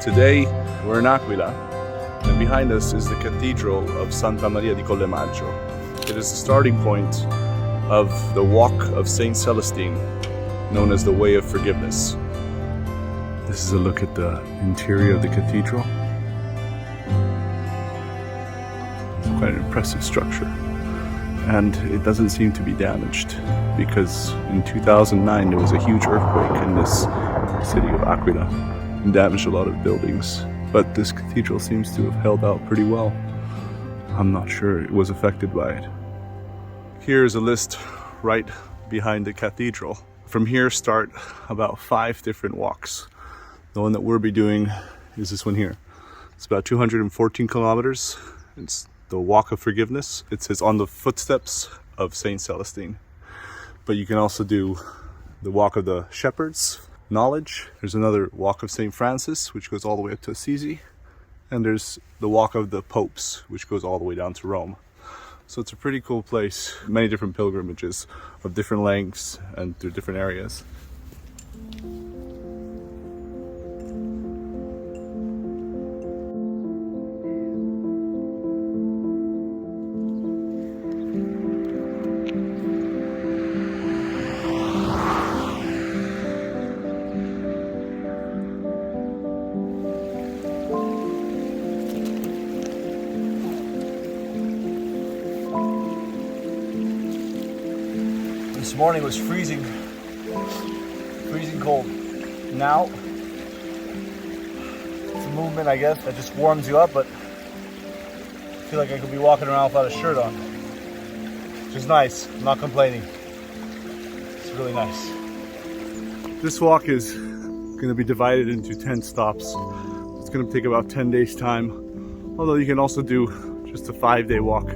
Today, we're in Aquila, and behind us is the Cathedral of Santa Maria di Colle Maggio. It is the starting point of the Walk of Saint Celestine, known as the Way of Forgiveness. This is a look at the interior of the cathedral. It's quite an impressive structure, and it doesn't seem to be damaged because in 2009 there was a huge earthquake in this city of Aquila and damaged a lot of buildings, but this cathedral seems to have held out pretty well. I'm not sure it was affected by it. Here's a list right behind the cathedral. From here start about 5 different walks. The one that we'll be doing is this one here. It's about 214 kilometers. It's the Walk of Forgiveness. It says on the footsteps of Saint Celestine. But you can also do the Walk of the Shepherds, Knowledge. There's another Walk of Saint Francis, which goes all the way up to Assisi. And there's the Walk of the Popes, which goes all the way down to Rome. So it's a pretty cool place. Many different pilgrimages of different lengths and through different areas. This morning was freezing cold. Now, it's a movement, I guess, that just warms you up, but I feel like I could be walking around without a shirt on, which is nice. I'm not complaining. It's really nice. This walk is going to be divided into 10 stops. It's going to take about 10 days time, although you can also do just a 5-day walk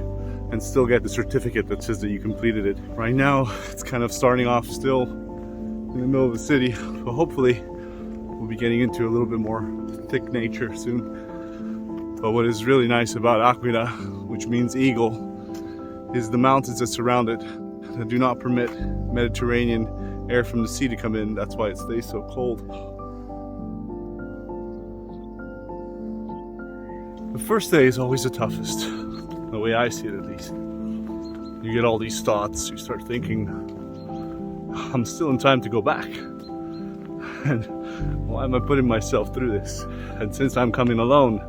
and still get the certificate that says that you completed it. Right now, it's kind of starting off still in the middle of the city, but hopefully we'll be getting into a little bit more thick nature soon. But what is really nice about Aquila, which means eagle, is the mountains that surround it that do not permit Mediterranean air from the sea to come in. That's why it stays so cold. The first day is always the toughest. The way I see it, at least. You get all these thoughts, you start thinking, I'm still in time to go back. And why am I putting myself through this? And since I'm coming alone,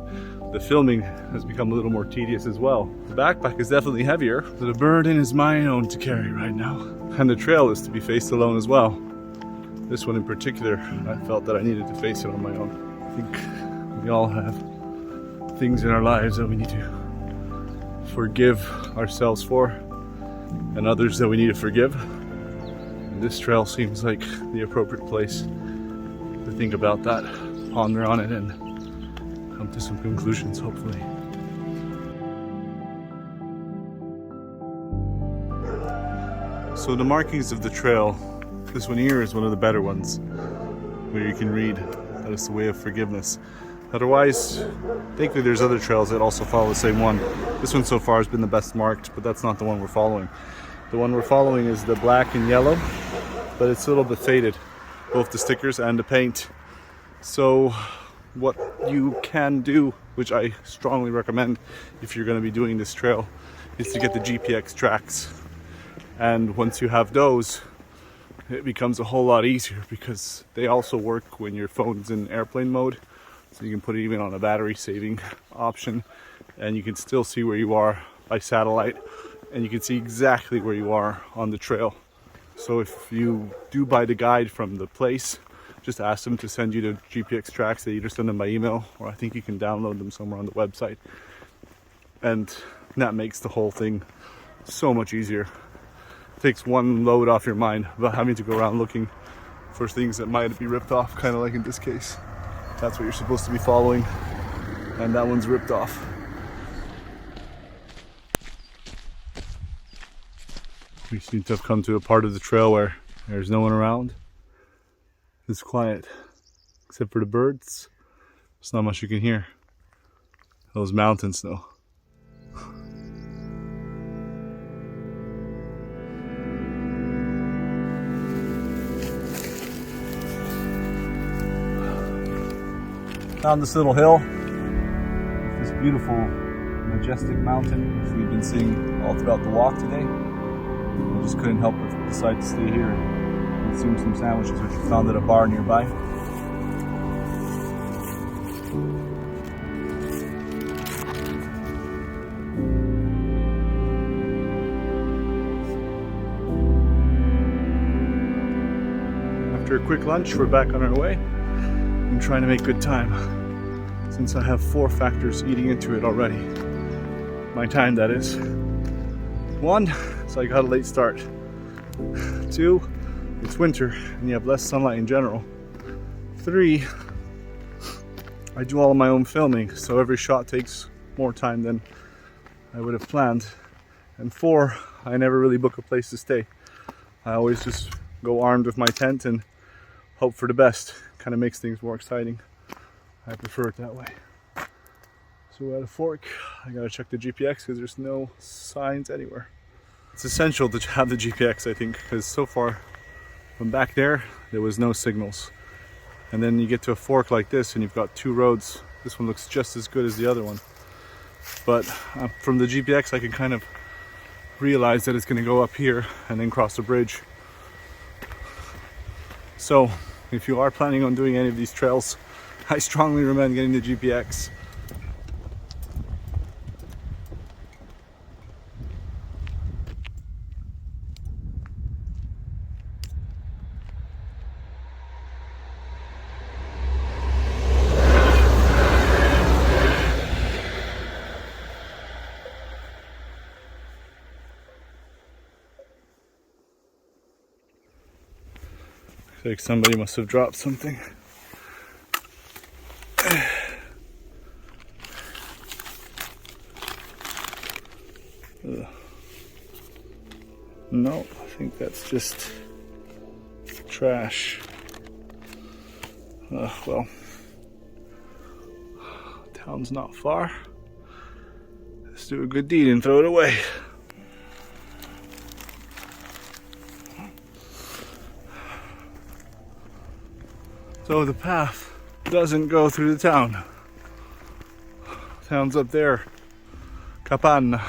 the filming has become a little more tedious as well. The backpack is definitely heavier, but the burden is my own to carry right now. And the trail is to be faced alone as well. This one in particular, I felt that I needed to face it on my own. I think we all have things in our lives that we need to forgive ourselves for, and others that we need to forgive. And this trail seems like the appropriate place to think about that, ponder on it, and come to some conclusions, hopefully. So the markings of the trail, this one here is one of the better ones, where you can read that it's the Way of Forgiveness. Otherwise, thankfully there's other trails that also follow the same one. This one so far has been the best marked, but that's not the one we're following. The one we're following is the black and yellow, but it's a little bit faded, both the stickers and the paint. So what you can do, which I strongly recommend if you're going to be doing this trail, is to get the GPX tracks. And once you have those, it becomes a whole lot easier because they also work when your phone's in airplane mode. So you can put it even on a battery saving option, and you can still see where you are by satellite, and you can see exactly where you are on the trail. So if you do buy the guide from the place, just ask them to send you the GPX tracks. They either send them by email, or I think you can download them somewhere on the website. And that makes the whole thing so much easier. It takes one load off your mind about having to go around looking for things that might be ripped off, kind of like in this case. That's what you're supposed to be following, and that one's ripped off. We seem to have come to a part of the trail where there's no one around. It's quiet, except for the birds. There's not much you can hear. Those mountains, though. Found this little hill, this beautiful, majestic mountain which we've been seeing all throughout the walk today. We just couldn't help but decide to stay here and consume some sandwiches, which we found at a bar nearby. After a quick lunch, we're back on our way. I'm trying to make good time, since I have 4 factors eating into it already. My time, that is. 1, so I got a late start. 2, it's winter and you have less sunlight in general. 3, I do all of my own filming, so every shot takes more time than I would have planned. And 4, I never really book a place to stay. I always just go armed with my tent and hope for the best. Kind of makes things more exciting. I prefer it that way. So we're at a fork. I gotta check the GPX because there's no signs anywhere. It's essential to have the GPX, I think, because so far from back there was no signals. And then you get to a fork like this and you've got 2 roads. This one looks just as good as the other one. But from the GPX I can kind of realize that it's going to go up here and then cross the bridge. So if you are planning on doing any of these trails, I strongly recommend getting the GPX. Like somebody must have dropped something. No, I think that's just trash. Well, town's not far. Let's do a good deed and throw it away. So the path doesn't go through the town. Town's up there, Capanna.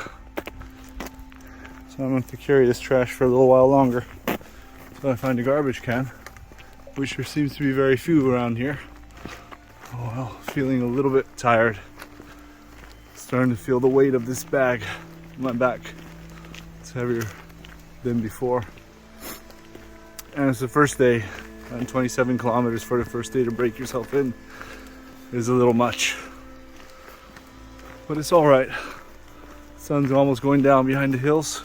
So I'm going to have to carry this trash for a little while longer. So I find a garbage can, which there seems to be very few around here. Oh well, feeling a little bit tired. Starting to feel the weight of this bag on my back. It's heavier than before. And it's the first day. And 27 kilometers for the first day to break yourself in is a little much. But it's alright. Sun's almost going down behind the hills.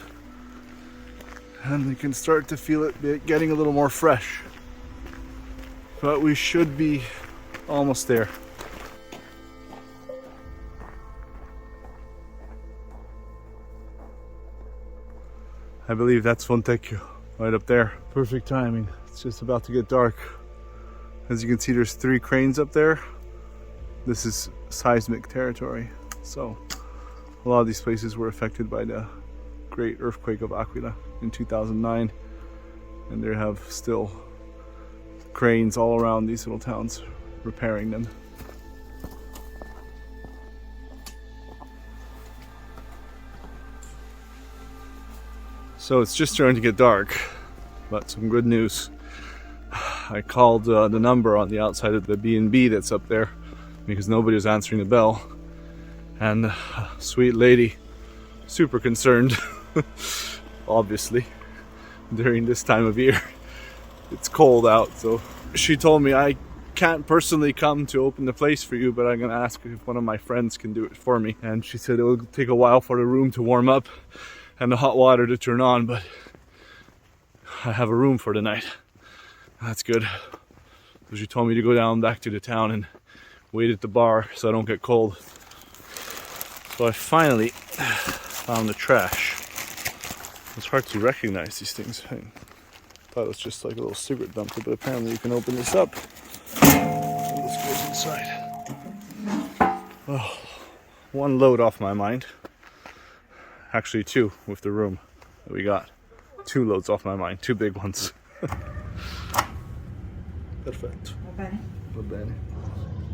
And we can start to feel it getting a little more fresh. But we should be almost there. I believe that's Fontecchio, right up there. Perfect timing. It's just about to get dark. As you can see, there's 3 cranes up there. This is seismic territory. So a lot of these places were affected by the great earthquake of Aquila in 2009. And they have still cranes all around these little towns repairing them. So it's just starting to get dark, but some good news. I called the number on the outside of the B&B that's up there because nobody was answering the bell. And sweet lady, super concerned, obviously, during this time of year. It's cold out, so she told me I can't personally come to open the place for you, but I'm gonna ask if one of my friends can do it for me. And she said it will take a while for the room to warm up and the hot water to turn on, but I have a room for the night. That's good. So she told me to go down back to the town and wait at the bar so I don't get cold. So I finally found the trash. It's hard to recognize these things. I thought it was just like a little cigarette dumper, but apparently you can open this up and this goes inside. Oh, 1 load off my mind. Actually 2 with the room that we got. 2 loads off my mind, 2 big ones. Perfetto. Va bene? Va bene.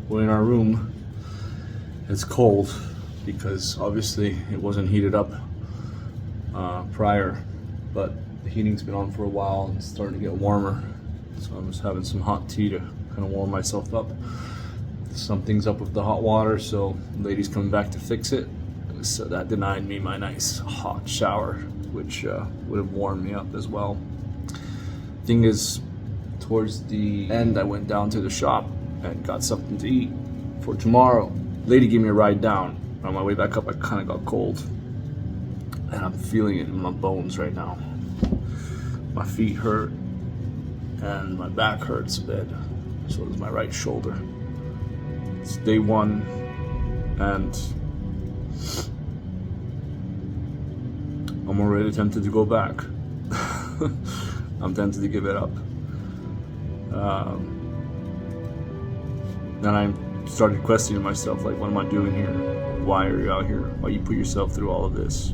we're in our room. It's cold because obviously it wasn't heated up prior, but the heating's been on for a while and it's starting to get warmer. So I'm just having some hot tea to kind of warm myself up. Something's up with the hot water, so the lady's coming back to fix it. So that denied me my nice hot shower, which would have warmed me up as well. Thing is, towards the end, I went down to the shop and got something to eat for tomorrow. Lady gave me a ride down. On my way back up, I kind of got cold, and I'm feeling it in my bones right now. My feet hurt, and my back hurts a bit. So does my right shoulder. It's day one, and I'm already tempted to go back. I'm tempted to give it up. Then I started questioning myself, like, what am I doing here? Why are you out here? Why you put yourself through all of this?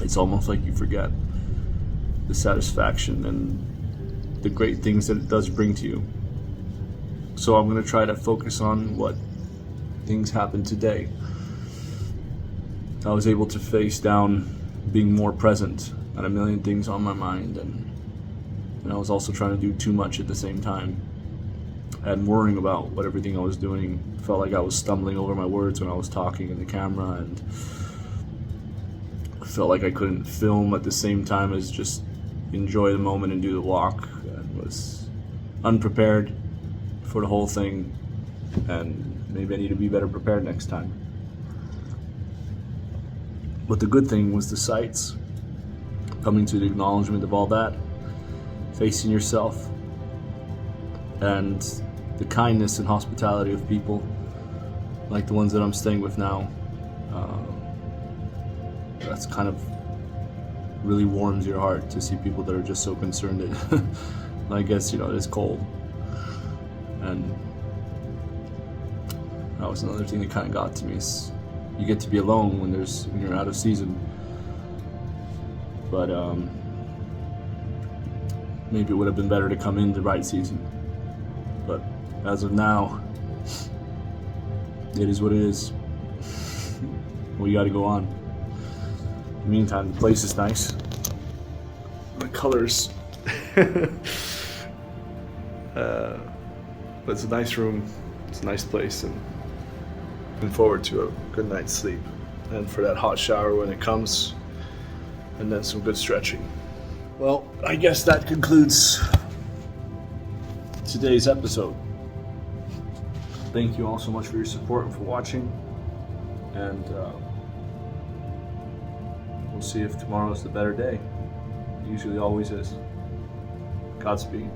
It's almost like you forget the satisfaction and the great things that it does bring to you. So I'm going to try to focus on what things happened today. I was able to face down being more present and a million things on my mind, and I was also trying to do too much at the same time and worrying about what everything I was doing. Felt like I was stumbling over my words when I was talking in the camera, and I felt like I couldn't film at the same time as just enjoy the moment and do the walk, and was unprepared for the whole thing, and maybe I need to be better prepared next time. But the good thing was the sights, coming to the acknowledgement of all that, facing yourself, and the kindness and hospitality of people like the ones that I'm staying with now. That's kind of really warms your heart to see people that are just so concerned that I guess, it is cold. And that was another thing that kind of got to me, is you get to be alone when you're out of season. But maybe it would have been better to come in the right season. But as of now, it is what it is. We got to go on. In the meantime, the place is nice. The colors. But it's a nice room. It's a nice place, and looking forward to a good night's sleep, and for that hot shower when it comes, and then some good stretching. Well, I guess that concludes today's episode. Thank you all so much for your support and for watching, and we'll see if tomorrow's the better day. It usually always is. Godspeed.